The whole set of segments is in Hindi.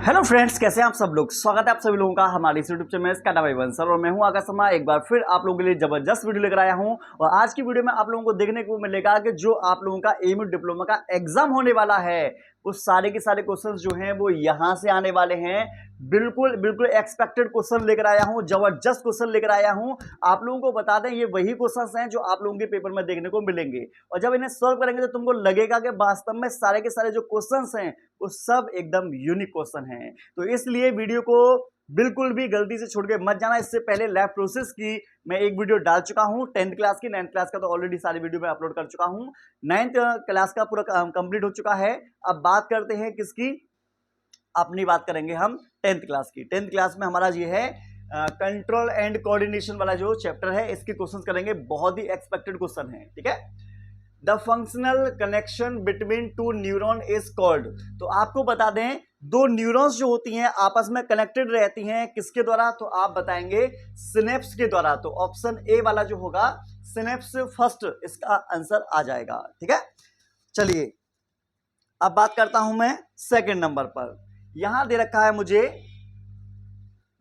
हेलो फ्रेंड्स, कैसे हैं आप सब लोग। स्वागत है आप सभी लोगों का हमारे इस यूट्यूब चैनल का भाई बंसल और मैं हूं आकाश शर्मा। एक बार फिर आप लोगों के लिए जबरदस्त वीडियो लेकर आया हूं और आज की वीडियो में आप लोगों को देखने को मिलेगा कि जो आप लोगों का एमयू डिप्लोमा का एग्जाम होने वाला है वो सारे के सारे क्वेश्चंस जो हैं वो यहां से आने वाले हैं। बिल्कुल बिल्कुल एक्सपेक्टेड क्वेश्चन लेकर आया हूं, जबरदस्त क्वेश्चन लेकर आया हूं। आप लोगों को बता दें ये वही क्वेश्चंस हैं जो आप लोगों के पेपर में देखने को मिलेंगे और जब इन्हें सॉल्व करेंगे तो तुमको लगेगा कि वास्तव में सारे के सारे जो क्वेश्चंस हैं वो सब एकदम यूनिक क्वेश्चन हैं। तो इसलिए वीडियो को बिल्कुल भी गलती से छोड़ के मत जाना। इससे पहले लैब प्रोसेस की मैं एक वीडियो डाल चुका हूं 10th क्लास की। 9th क्लास का तो ऑलरेडी सारी वीडियो में अपलोड कर चुका हूं। 9th क्लास का पूरा कंप्लीट हो चुका है। अब बात करते हैं किसकी, अपनी बात करेंगे हम 10th क्लास की। 10th क्लास में हमारा ये है कंट्रोल एंड कोऑर्डिनेशन वाला जो चैप्टर है, इसके क्वेश्चन करेंगे। बहुत ही एक्सपेक्टेड क्वेश्चन है, ठीक है। The functional connection between two neuron is called. तो आपको बता दें दो न्यूरॉन्स जो होती हैं आपस में कनेक्टेड रहती हैं किसके द्वारा, तो आप बताएंगे सिनेप्स के द्वारा। तो ऑप्शन ए वाला जो होगा सिनेप्स फर्स्ट इसका आंसर आ जाएगा, ठीक है। चलिए अब बात करता हूं मैं सेकंड नंबर पर। यहां दे रखा है मुझे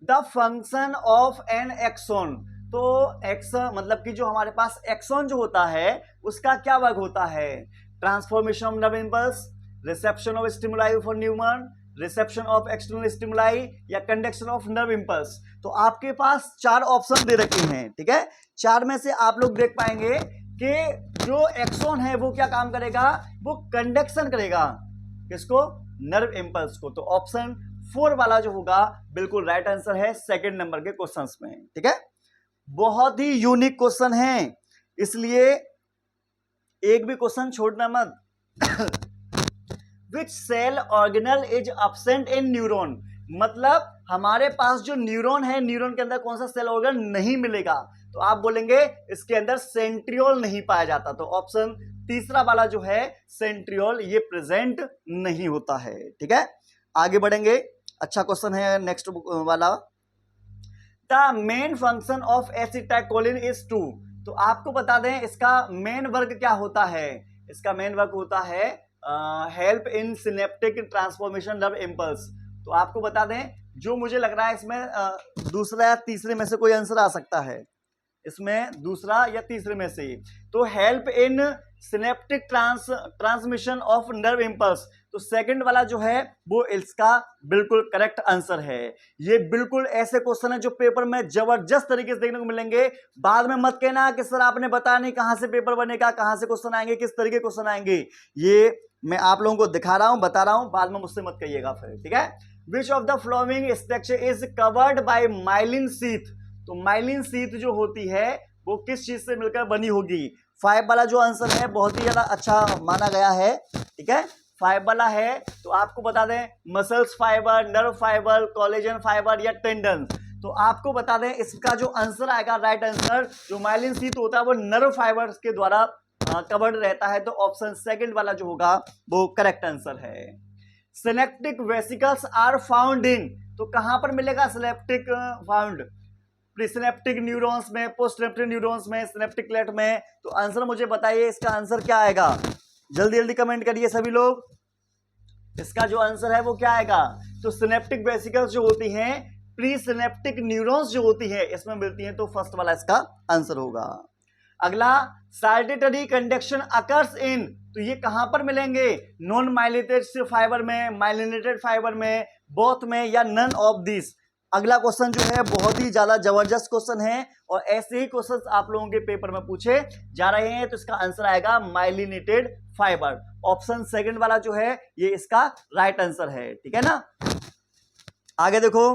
the function of an axon. तो एक्सन मतलब कि जो हमारे पास एक्सॉन जो होता है उसका क्या वर्क होता है, transformation of nerve impulse, reception of stimuli for neuron, reception of external stimuli या कंडक्शन ऑफ नर्व इंपल्स। तो आपके पास चार ऑप्शन दे रखे हैं, ठीक है। चार में से आप लोग देख पाएंगे कि जो एक्सॉन है वो क्या काम करेगा, वो कंडक्शन करेगा किसको, नर्व इंपल्स को। तो ऑप्शन 4 वाला जो होगा बिल्कुल राइट आंसर है सेकंड नंबर के क्वेश्चंस में, ठीक है। बहुत ही यूनिक क्वेश्चन है, इसलिए एक भी क्वेश्चन छोड़ना मत। Which cell organelle is absent in neuron. मतलब हमारे पास जो न्यूरॉन है, न्यूरॉन के अंदर कौन सा सेल ऑर्गन नहीं मिलेगा, तो आप बोलेंगे इसके अंदर सेंट्रियोल नहीं पाया जाता। तो ऑप्शन तीसरा वाला जो है सेंट्रियोल, ये प्रेजेंट नहीं होता है, ठीक है। आगे बढ़ेंगे, अच्छा क्वेश्चन है नेक्स्ट वाला। The main function of acetylcholine is to. तो आपको बता दें इसका मेन वर्क क्या होता है। इसका मेन वर्क होता है help in synaptic transformation nerve impulse. तो आपको बता दें जो मुझे लग रहा है इसमें दूसरा या तीसरे में से कोई आंसर आ सकता है, इसमें दूसरा या तीसरे में से। तो help in synaptic transmission of nerve impulse, तो सेकंड वाला जो है वो इसका बिल्कुल करेक्ट आंसर है। ये बिल्कुल ऐसे क्वेश्चन है जो पेपर में जबरदस्त तरीके से देखने को मिलेंगे। बाद में मत कहना कि सर आपने बताया नहीं कहां से पेपर बनेगा, कहां से क्वेश्चन आएंगे, किस तरीके क्वेश्चन आएंगे। ये मैं आप लोगों को दिखा रहा हूं, बता रहा हूं, बाद में मुझसे मत कहिएगा फिर, ठीक है। Which of the flowing structure is covered by myelin sheath. तो माइलिन शीथ जो होती है वो किस चीज से मिलकर बनी होगी। 5 वाला जो आंसर है बहुत ही ज्यादा अच्छा माना गया है, ठीक है। 5 वाला है तो आपको बता दें muscles fibre, nerve fibre, collagen fibre या टेंडन। तो आपको बता दें इसका जो आंसर आएगा राइट आंसर, जो माइलिन शीथ होता है वो नर्व फाइबर्स के द्वारा कवर्ड रहता है। तो ऑप्शन सेकंड वाला जो होगा वो करेक्ट आंसर है। Synaptic vesicles are found in. तो कहां पर मिलेगा सिनेप्टिक फाउंड, प्रीसिनेप्टिक न्यूरॉन्स में, पोस्टसिनेप्टिक न्यूरॉन्स में, सिनेप्टिक क्लेट में। तो आंसर मुझे बताइए इसका आंसर क्या आएगा, जल्दी जल्दी कमेंट करिए सभी लोग। इसका जो आंसर है वो क्या आएगा। तो सिनेप्टिक वेसिकल्स जो होती हैं प्री सिनेप्टिक न्यूरॉन्स जो होती है इसमें मिलती हैं, तो फर्स्ट वाला इसका आंसर होगा। अगला साल्टेटरी कंडक्शन अकर्स इन। तो ये कहां पर मिलेंगे, नॉन माइलिनेटेड फाइबर में, माइलिनेटेड फाइबर में, बोथ में या नन ऑफ दिस। अगला क्वेश्चन जो है बहुत ही ज्यादा जबरदस्त क्वेश्चन है और ऐसे ही क्वेश्चंस आप लोगों के पेपर में पूछे जा रहे हैं। तो इसका आंसर आएगा माइलिनेटेड फाइबर। ऑप्शन सेकंड वाला जो है ये इसका राइट आंसर है, ठीक है ना। आगे देखो,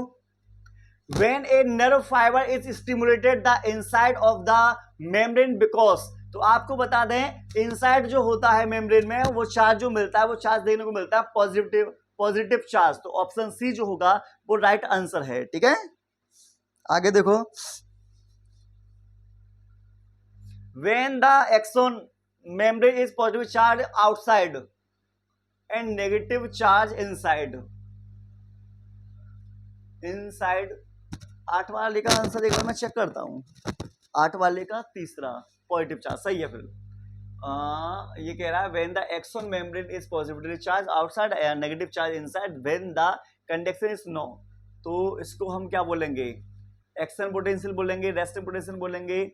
when a nerve fibre is stimulated the inside of the membrane because. तो आपको बता दें इनसाइड जो होता है मेम्ब्रेन में वो चार्ज जो मिलता है, वो चार्ज देखने को मिलता है पॉजिटिव चार्ज। तो ऑप्शन सी जो होगा वो राइट आंसर है, ठीक है। आगे देखो, when the axon membrane is positive charge outside and negative charge inside. 8 वाले का आंसर एक बार मैं चेक करता हूं। 8 वाले का तीसरा पॉजिटिव चार्ज सही है। फिर ये कह रहा है when the axon membrane is positively charged outside and negative charge inside, when the conduction is no, तो इसको हम क्या बोलेंगे, एक्शन पोटेंशियल बोलेंगे, रेस्टिंग पोटेंशियल बोलेंगे।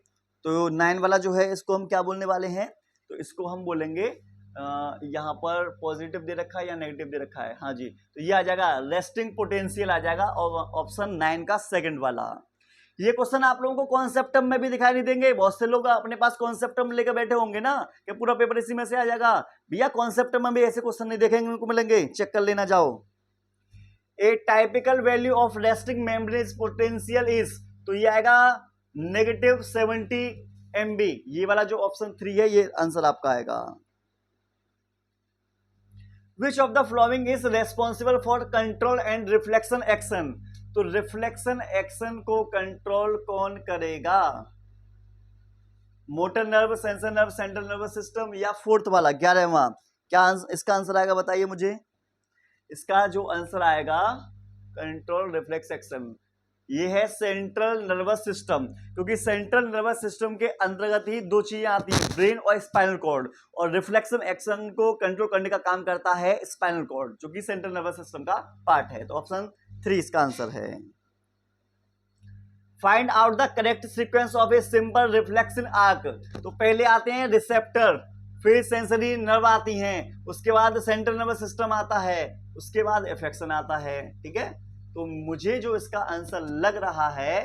तो 9 वाला जो है इसको हम क्या बोलने वाले हैं, तो इसको हम बोलेंगे यहाँ पर पॉजिटिव दे रखा है या नेगेटिव दे रखा है, हाँ जी, तो ये आ जाएगा रेस्टिंग पोटेंशियल आ जाएगा, और ऑप्शन 9 का सेकंड वाला। ये क्वेश्चन आप लोगों को कॉन्सेप्ट में भी दिखाई नहीं देंगे, बहुत से लोग अपने पास कॉन्सेप्ट लेकर बैठे होंगे ना कि पूरा पेपर इसी में से आ जाएगा, भैया कॉन्सेप्ट में भी ऐसे क्वेश्चन नहीं देखेंगे, उनको मिलेंगे, चेक कर लेना जाओ। A typical value of resting membrane potential is, तो ये आएगा -70 MB, ये वाला जो ऑप्शन 3 है ये आंसर आपका आएगा। Which of the following is responsible for control and reflection action, तो रिफ्लेक्शन एक्शन को कंट्रोल कौन करेगा, motor nerve, sensor nerve, central nervous system, या फोर्थ वाला 11वां, क्या इसका आंसर आएगा बताइए मुझे। इसका जो आंसर आएगा कंट्रोल रिफ्लेक्स एक्शन, ये है सेंट्रल नर्वस सिस्टम, क्योंकि सेंट्रल नर्वस सिस्टम के अंतर्गत ही दो चीजें आती हैं, ब्रेन और स्पाइनल कॉर्ड, और रिफ्लेक्शन एक्शन को कंट्रोल करने का काम करता है स्पाइनल कॉर्ड, जो कि सेंट्रल नर्वस सिस्टम का पार्ट है। तो ऑप्शन 3 इसका आंसर है। Find out the correct sequence of a simple reflection arc, तो पहले आते हैं रिसेप्टर, फिर सेंसरी नर्व आती हैं, उसके बाद सेंट्रल नर्वस सिस्टम आता है, उसके बाद इफेक्शन आता है, ठीक है। तो मुझे जो इसका आंसर लग रहा है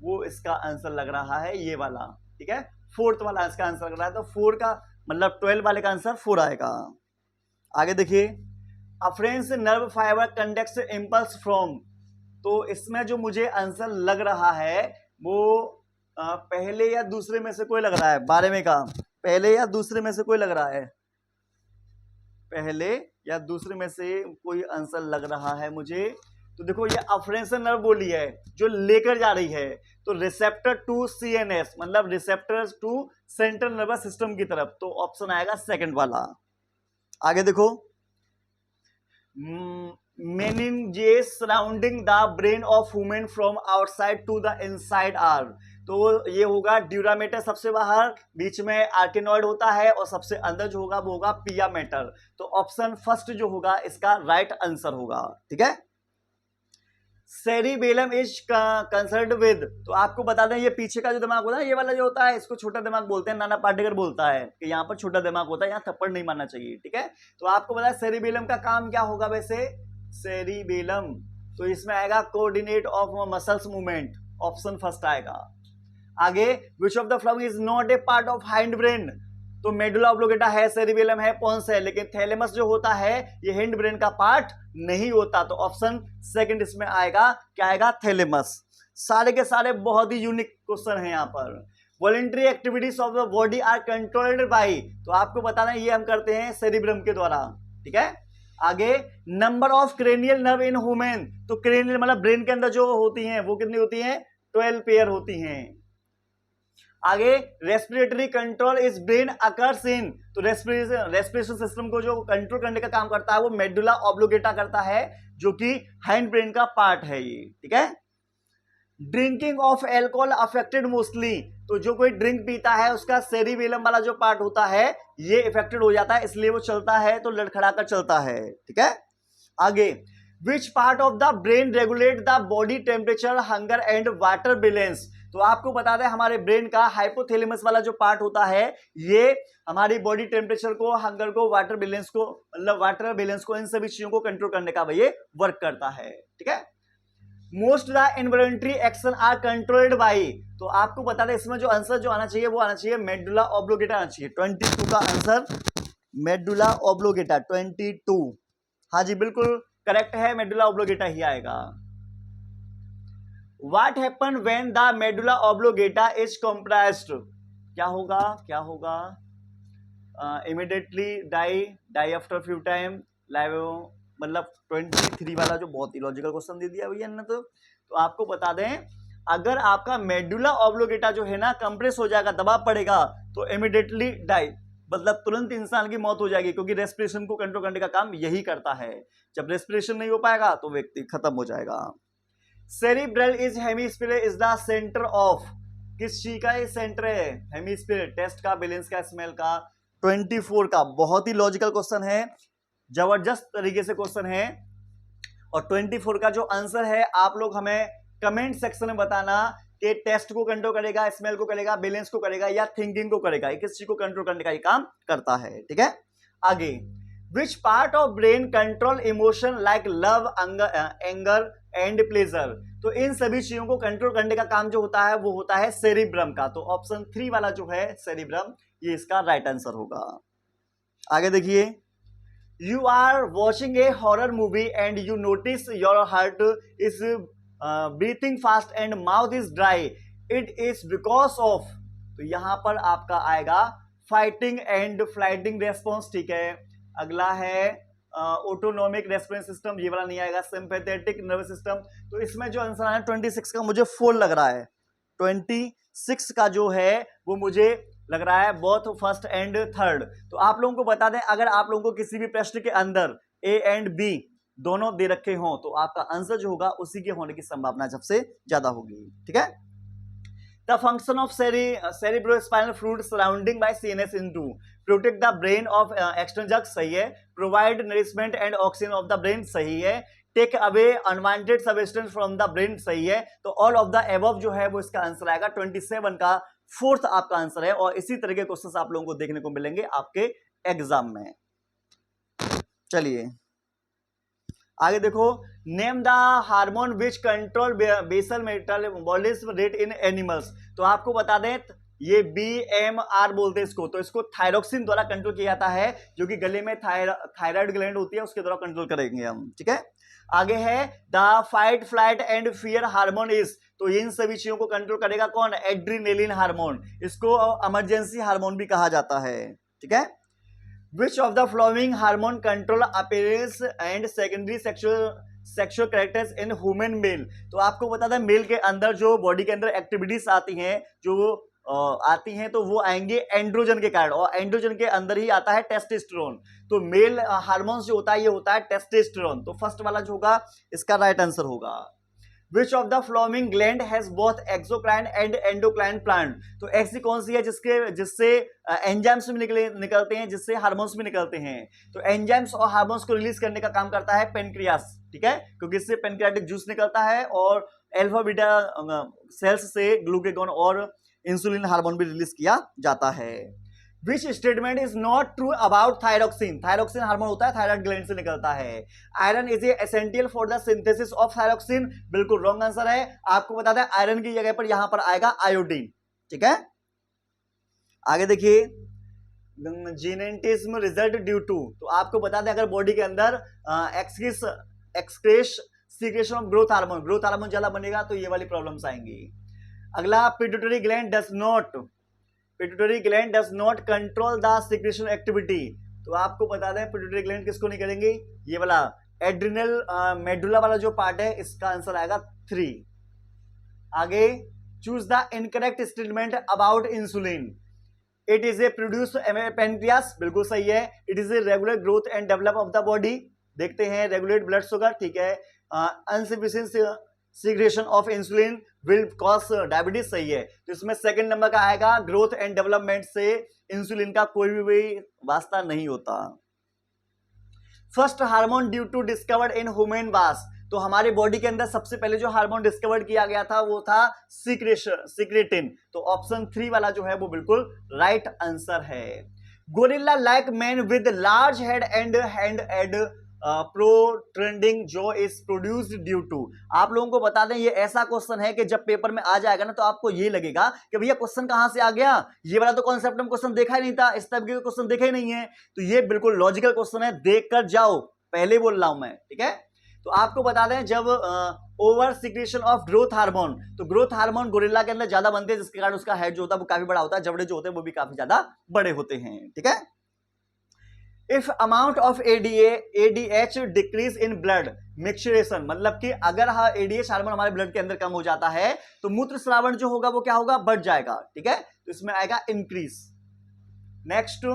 वो इसका आंसर लग रहा है ये वाला, ठीक है, फोर्थ वाला इसका आंसर लग रहा है, तो 4 का मतलब 12 वाले का आंसर 4 आएगा। आगे देखिए, afferent nerve fibre conducts impulse from, तो इसमें जो मुझे आंसर लग रहा है वो पहले या दूसरे में से कोई लग रहा है, 12वें का पहले या दूसरे में से कोई लग रहा है, पहले या दूसरे में से कोई आंसर लग रहा है मुझे। तो देखो ये अफरेंशन नर्व बोली है जो लेकर जा रही है, तो रिसेप्टर टू CNS मतलब receptor to central nervous system की तरफ, तो ऑप्शन आएगा सेकंड वाला। आगे देखो, meninges surrounding the brain of human from outside to the inside are, तो ये होगा ड्यूरामेटर सबसे बाहर, बीच में आर्किनॉइड होता है, और सबसे अंदर जो होगा वो होगा पिया मेटर, तो ऑप्शन फर्स्ट जो होगा इसका राइट आंसर होगा, ठीक है। सेरिबेलम इज कंसर्न्ड विद, तो आपको बता दें ये पीछे का जो दिमाग होता है ये वाला जो होता है इसको छोटा दिमाग बोलते हैं, नाना पाटेकर बोलता है कि यहाँ पर छोटा दिमाग होता है, यहाँ थप्पड़ नहीं मारना चाहिए, ठीक है। तो आपको पता है सेरिबेलम का काम क्या होगा वैसे, सेरिबेलम तो इसमें आएगा coordinate of muscles movement, option first आएगा। आगे, which of the following is not a part of hind brain, तो मेडुला ऑब्लोंगेटा है, सेरिबेलम है, पोन्स है, लेकिन थैलेमस जो होता है ये हिंड ब्रेन का पार्ट नहीं होता, तो ऑप्शन सेकंड इसमें आएगा, क्या आएगा, थैलेमस। सारे के सारे बहुत ही यूनिक क्वेश्चन है यहाँ पर। Voluntary activities of the body are controlled by, तो आपको बताना ये हम करते हैं सेरिब्रम के द्वारा, ठीक है। आगे, number of cranial nerve in human, तो क्रेनियल मतलब ब्रेन के अंदर जो होती हैं वो कितनी होती हैं, 12 पेयर होती हैं। आगे, respiratory control is brain occurs in, तो रेस्पिरेशन सिस्टम को जो कंट्रोल करने का काम करता है वो मेडुला ऑब्लोंगेटा करता है, जो कि हाइंड ब्रेन का पार्ट है ये, ठीक है। Drinking of alcohol affected mostly, तो जो कोई ड्रिंक पीता है उसका सेरिबेलम वाला जो पार्ट होता है ये इफेक्टेड हो जाता है, इसलिए वो चलता है तो लड़खड़ाकर चलता है, ठीक है। आगे, which part of the brain regulate the body temperature, hunger and water balance, तो आपको बता दें हमारे ब्रेन का हाइपोथैलेमस वाला जो पार्ट होता है ये हमारी बॉडी टेम्परेचर को, हंगर को, वाटर बैलेंस को, मतलब वाटर बैलेंस को, इन सभी चीजों को कंट्रोल करने का ये वर्क करता है, ठीक है। Most the involuntary action are controlled by, तो आपको बता दें इसमें जो आंसर जो आना चाहिए वो आना चाहिए मेडुला ऑब्लोंगेटा आना चाहिए, 22 का आंसर मेडुला ऑब्लोंगेटा 22, हाँ जी बिल्कुल करेक्ट है, मेडुला ऑब्लोंगेटा ही आएगा। What happen when the medulla oblongata is compressed, क्या होगा, क्या होगा, immediately die after few time, live, मतलब 23 वाला जो बहुत ही लॉजिकल क्वेश्चन दे दिया भैया ने, तो आपको बता दें अगर आपका मेडुला ऑब्लोंगेटा जो है ना कंप्रेस हो जाएगा, दबाव पड़ेगा, तो इमीडिएटली डाई मतलब तुरंत इंसान की मौत हो जाएगी, क्योंकि रेस्पिरेशन को कंट्रोल करने का काम यही करता है, जब रेस्पिरेशन नहीं हो पाएगा तो व्यक्ति खत्म हो जाएगा। Cerebral is hemisphere is the centre of, किस चीज का ये सेंटर है, हेमिस्फीयर, टेस्ट का, बैलेंस का, स्मेल का, 24 का, बहुत ही लॉजिकल क्वेश्चन है, जबरदस्त तरीके से क्वेश्चन है, और 24 का जो आंसर है आप लोग हमें कमेंट सेक्शन में बताना कि टेस्ट को कंट्रोल करेगा, स्मेल को करेगा, बैलेंस को करेगा या थिंकिंग को करेगा, किस चीज को कंट्रोल करने का ये काम करता है। ठीक है, आगे which part of brain control emotion like love, anger and pleasure. तो इन सभी चीजों को कंट्रोल करने का काम जो होता है वो होता है सेरिब्रम का। तो ऑप्शन 3 वाला जो है सेरिब्रम, ये इसका राइट आंसर होगा। आगे देखिए, you are watching a horror movie and you notice your heart is breathing fast and mouth is dry, it is because of. तो यहां पर आपका आएगा फाइटिंग एंड फ्लाइटिंग रेस्पॉन्स। ठीक है, अगला है ऑटोनोमिक रेस्पिरेटरी सिस्टम, ये वाला नहीं आएगा। सिंपैथेटिक नर्वस सिस्टम, तो इसमें जो आंसर आया 26 का मुझे 4 लग रहा है। 26 का जो है वो मुझे लग रहा है बोथ फर्स्ट एंड थर्ड। तो आप लोगों को बता दें, अगर आप लोगों को किसी भी प्रश्न के अंदर ए एंड बी दोनों दे रखे हों तो आपका आंसर जो होगा उसी के होने की संभावना सबसे ज्यादा होगी। ठीक है, the function of cerebrospinal fluid surrounding by CNS into protect the brain of external junk, सही है। provide nourishment and oxygen of the brain, सही है। Take away unwanted substance from the brain, सही है। तो ऑल ऑफ द एबव जो है वो इसका आंसर आएगा। 27 का 4th आपका आंसर है। और इसी तरह के क्वेश्चंस आप लोगों को देखने को मिलेंगे आपके एग्जाम में। चलिए आगे देखो, name the hormone which control basal metabolism rate in animals. तो आपको बता दें ये BMR बोलते हैं इसको। तो इसको थायरोक्सिन द्वारा कंट्रोल किया जाता है, जो कि गले में थायराइड ग्लैंड होती है उसके द्वारा कंट्रोल करेंगे हम। ठीक है, आगे है the fight flight and fear hormone is. तो इन सभी चीजों को कंट्रोल करेगा कौन? Adrenaline hormone. इसको इमरजेंसी हार्मोन भी कहा जाता है। ठीक है, which of the flowing hormone control appearance and secondary sexual characters in human male. तो आपको बता दें मेल के अंदर जो बॉडी के अंदर एक्टिविटीज आती हैं तो वो आएंगे एंड्रोजन के कारण, और एंड्रोजन के अंदर ही आता है टेस्टोस्टेरोन। तो मेल हार्मोन्स जो होता है ये होता है टेस्टोस्टेरोन। तो फर्स्ट वाला जो होगा इसका राइट आंसर होगा। Which of the flowing gland has both exocrine and endocrine plant. तो ऐसी कौन सी है जिससे एंजाइम्स भी निकलते हैं, जिससे हार्मोन्स भी निकलते हैं। तो एंजाइम्स और हार्मोन्स को रिलीज करने का काम करता है पेनक्रियास। ठीक है, क्योंकि इससे पेनक्रियाटिक जूस निकलता है और अल्फा बीटा सेल्स से ग्लूकेगॉन और इंसुलिन हार्मोन भी रिलीज किया जाता है। Which statement is not true about thyroxine. Thyroxine hormone होता है थायराइड ग्लैंड से निकलता है। Iron is essential for the synthesis of thyroxine, बिल्कुल रॉन्ग आंसर है। आपको बता दें आयरन की जगह पर यहां पर आएगा आयोडीन। ठीक है, आगे देखिए, जीनेटिज्म रिजल्ट ड्यू टू। तो आपको बता दें अगर बॉडी के अंदर सीक्रेशन ऑफ ग्रोथ हार्मोन ज्यादा बनेगा तो ये वाली प्रॉब्लम्स आएंगी। अगला, pituitary gland does not control the secretion activity. तो आपको बता दें पिट्यूटरी ग्लैंड किसको नहीं करेंगे, ये वाला एड्रिनल मेडुला वाला जो पार्ट है, इसका आंसर आएगा 3। आगे, choose the incorrect statement about insulin. It is a produce pancreas, बिल्कुल सही है। It is a regular growth and develop of the body, देखते हैं रेगुलेट ब्लड शुगर। ठीक है, insufficient secretion of insulin will cause diabetes, सही है। तो इसमें सेकंड नंबर का आएगा, ग्रोथ एंड डेवलपमेंट से इंसुलिन का कोई भी वास्ता नहीं होता। First hormone due to discovered in human was. तो हमारे बॉडी के अंदर सबसे पहले जो हार्मोन डिस्कवर्ड किया गया था वो था सीक्रेटिन। तो ऑप्शन 3 वाला जो है वो बिल्कुल राइट आंसर है। Gorilla like man with large head and hand and protruding जो इज प्रोड्यूस्ड ड्यू टू। आप लोगों को बता दें ये ऐसा क्वेश्चन है कि जब पेपर में आ जाएगा ना तो आपको ये लगेगा कि भैया क्वेश्चन कहां से आ गया, ये वाला तो कॉन्सेप्ट में क्वेश्चन देखा ही नहीं था, इस तरह के क्वेश्चन देखे ही नहीं है। तो ये बिल्कुल लॉजिकल क्वेश्चन है, देख कर जाओ, पहले बोल रहा हूं मैं। ठीक है, तो आपको बता दें जब over secretion of growth hormone, तो ग्रोथ हार्मोन गोरिल्ला के अंदर ज्यादा बनते हैं, जिसके कारण उसका हेड जो होता है वो काफी बड़ा होता है, जबड़े जो होते हैं वो भी काफी ज्यादा बड़े होते हैं। ठीक है, if amount of ADH decrease in blood micturition, मतलब कि अगर ADH हार्मोन हमारे ब्लड के अंदर कम हो जाता है तो मूत्र स्रावण जो होगा वो क्या होगा, बढ़ जाएगा। ठीक है, तो इसमें आएगा increase. Next,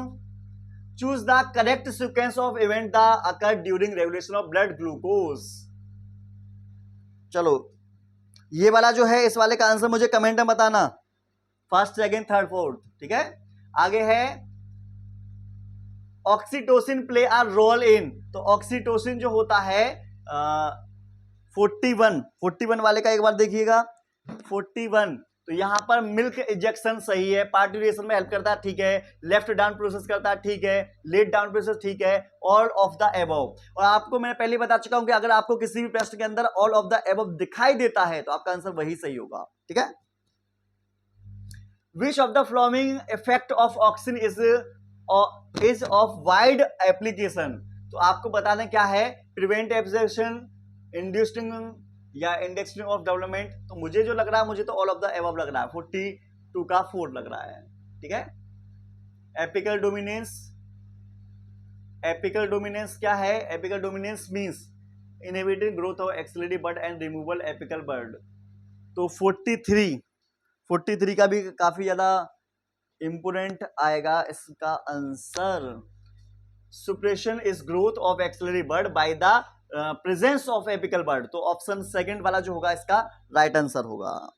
choose the correct sequence of event the occur during regulation of blood glucose. चलो ये वाला जो है इस वाले का आंसर मुझे कमेंट में बताना, फर्स्ट सेकंड थर्ड फोर्थ। ठीक है, आगे है oxytocin play a role in. तो ऑक्सीटोसिन जो होता है 41 वाले का एक बार देखिएगा। 41 तो यहाँ पर मिल्क इजेक्शन सही है, पार्टुरेशन में हेल्प करता है, ठीक है, लेफ्ट डाउन प्रोसेस करता है, ठीक है, लेट डाउन प्रोसेस, ठीक है, ऑल ऑफ द एबव। और आपको मैं पहले बता चुका हूं कि अगर आपको किसी भी प्रश्न के अंदर ऑल ऑफ द एबव दिखाई देता है तो आपका आंसर वही सही होगा, ठीक है। Which of the following effect of oxygen is of wide application. तो आपको बता दें क्या है, प्रिवेंट एब्जॉर्प्शन, इंड्यूसिंग या इंडेक्सिंग ऑफ डेवलपमेंट। तो मुझे जो लग रहा है, मुझे तो ऑल ऑफ द एबव लग रहा है, 42 का 4 लग रहा है, ठीक है। एपिकल डोमिनेंस, एपिकल डोमिनेंस क्या है, apical dominance means inhibiting growth of axillary bud and removal apical bird. तो 43 का भी काफी ज्यादा इंपोर्टेंट आएगा इसका answer. Suppression is growth of axillary bird by the presence of apical bird. तो ऑप्शन सेकंड वाला जो होगा इसका राइट आंसर होगा।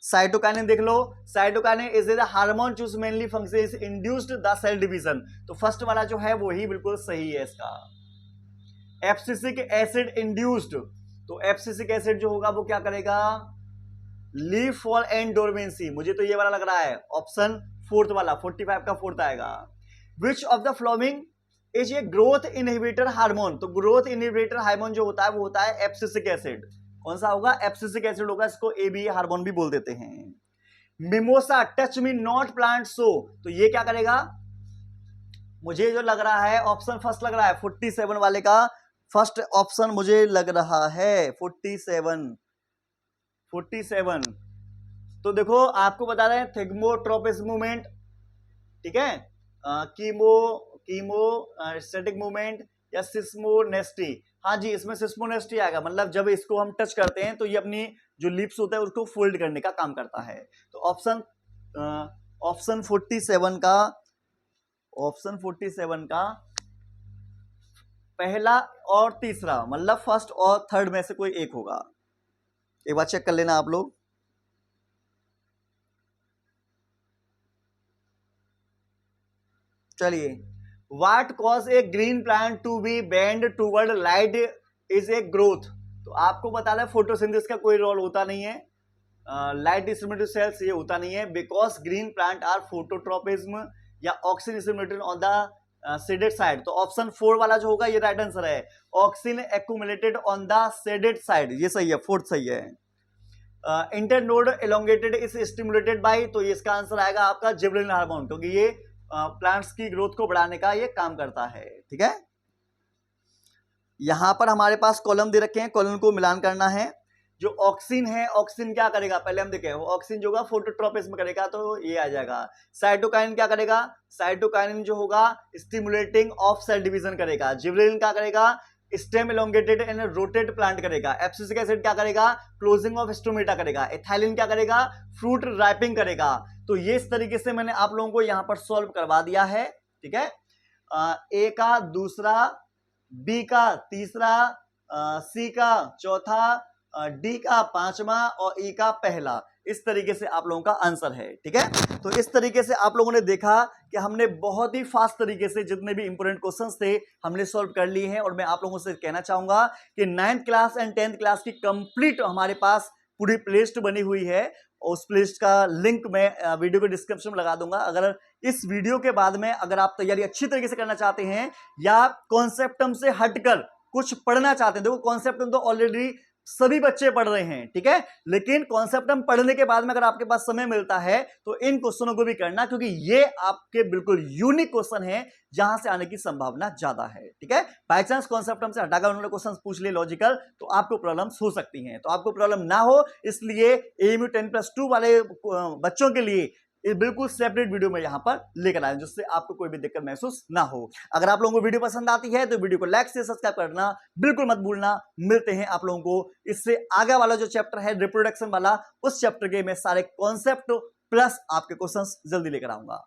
साइटोकाइनिन देख लो, cytokinin is the hormone whose mainly function is induced the cell division. तो फर्स्ट वाला जो है वो ही बिल्कुल सही है इसका। एब्सिसिक एसिड इंड्यूस्ड, तो एब्सिसिक एसिड जो होगा वो क्या करेगा, लीव फॉल एंड डोरमेंसी। मुझे तो ये वाला लग रहा है ऑप्शन फोर्थ वाला, 45 का फोर्थ आएगा। Which of the following is a growth inhibitor hormone. तो ग्रोथ इनहिबिटर हार्मोन जो होता है वो होता है एब्सिसिक एसिड। कौन सा होगा, एब्सिसिक एसिड होगा, इसको एबीए हार्मोन भी बोल देते हैं। Mimosa touch me not plant so, तो ये क्या करेगा, मुझे जो लग रहा है ऑप्शन फर्स्ट लग रहा है 47 वाले का फर्स्ट ऑप्शन मुझे लग रहा है 47। तो देखो आपको बता रहे हैं थिग्मोट्रोपिस मूवमेंट, ठीक है, कीमो स्टैटिक मूवमेंट या सिस्मोनेस्टी। हाँ जी, इसमें सिस्मोनेस्टी आएगा, मतलब जब इसको हम टच करते हैं तो ये अपनी जो लिप्स होता है उसको फोल्ड करने का काम करता है। तो ऑप्शन 47 का पहला और तीसरा, मतलब फर्स्ट और थर्ड में से कोई एक होगा। एक बार चेक कर लेना आप लोग। चलिए, what cause a green plant to be bend toward light is a growth. तो आपको बता दें फोटोसिंथेसिस का कोई रोल होता नहीं है, लाइट स्टिमुलेटेड सेल्स ये होता नहीं है, because green plant are phototropism या oxygen stimulated on the shaded side. तो ऑप्शन 4 वाला जो होगा ये राइट आंसर है, oxygen accumulated on the shaded side, ये सही है, फोर्थ सही है। Internode elongated is stimulated by, तो ये इसका आंसर आएगा आपका जिबरेलिन हार्मोन, क्योंकि ये प्लांट्स की ग्रोथ को बढ़ाने का ये काम करता है, ठीक है। यहां पर हमारे पास कॉलम दे रखे हैं, कॉलम को मिलान करना है। जो ऑक्सीन है, ऑक्सीन क्या करेगा पहले हम देखें, ऑक्सीन जो होगा फोटोट्रोपिज्म करेगा, तो ये आ जाएगा। साइटोकाइनिन क्या करेगा, साइटोकाइनिन जो होगा स्टिमुलेटिंग ऑफ सेल डिवीजन करेगा। जिबरेलिन क्या करेगा, stem elongated and rotate plant करेगा। एब्सिसिक एसिड क्या करेगा, क्लोजिंग ऑफ स्टोमेटा करेगा। एथाइलिन क्या करेगा, फ्रूट राइपिंग करेगा। तो ये इस तरीके से मैंने आप लोगों को यहां पर सॉल्व करवा दिया है, ठीक है। ए का दूसरा, बी का तीसरा, सी का चौथा, डी का पांचवा और ई का पहला। इस तरीके से आप लोगों का आंसर है, ठीक है। तो इस तरीके से आप लोगों ने देखा कि हमने बहुत ही फास्ट तरीके से जितने भी इंपोर्टेंट क्वेश्चंस थे हमने सॉल्व कर लिए हैं। और मैं आप लोगों से कहना चाहूंगा कि 9th class and 10th class की कंप्लीट हमारे पास पूरी प्लेलिस्ट बनी हुई है। उस प्लेलिस्ट का लिंक मैं वीडियो के डिस्क्रिप्शन में लगा दूंगा। अगर इस वीडियो के बाद में अगर आप तैयारी अच्छी तरीके से करना चाहते हैं या कॉन्सेप्टम से हटकर कुछ पढ़ना चाहते हैं, देखो कॉन्सेप्टम तो ऑलरेडी सभी बच्चे पढ़ रहे हैं, ठीक है, लेकिन कॉन्सेप्टम पढ़ने के बाद में अगर आपके पास समय मिलता है तो इन क्वेश्चनों को भी करना, क्योंकि ये आपके बिल्कुल यूनिक क्वेश्चन है जहां से आने की संभावना ज्यादा है, ठीक है। बाय चांस कॉन्सेप्टम से हटाकर उन्होंने क्वेश्चन पूछ लिए लॉजिकल, तो आपको प्रॉब्लम्स हो सकती हैं। तो आपको प्रॉब्लम ना हो इसलिए एएमयू 10+2 वाले बच्चों के लिए बिल्कुल सेपरेट वीडियो में यहां पर लेकर आए, जिससे आपको कोई भी दिक्कत महसूस ना हो। अगर आप लोगों को वीडियो पसंद आती है तो वीडियो को लाइक से सब्सक्राइब करना बिल्कुल मत भूलना। मिलते हैं आप लोगों को इससे आगे वाला जो चैप्टर है रिप्रोडक्शन वाला, उस चैप्टर के मैं सारे कॉन्सेप्ट प्लस आपके क्वेश्चंस जल्दी लेकर आऊंगा।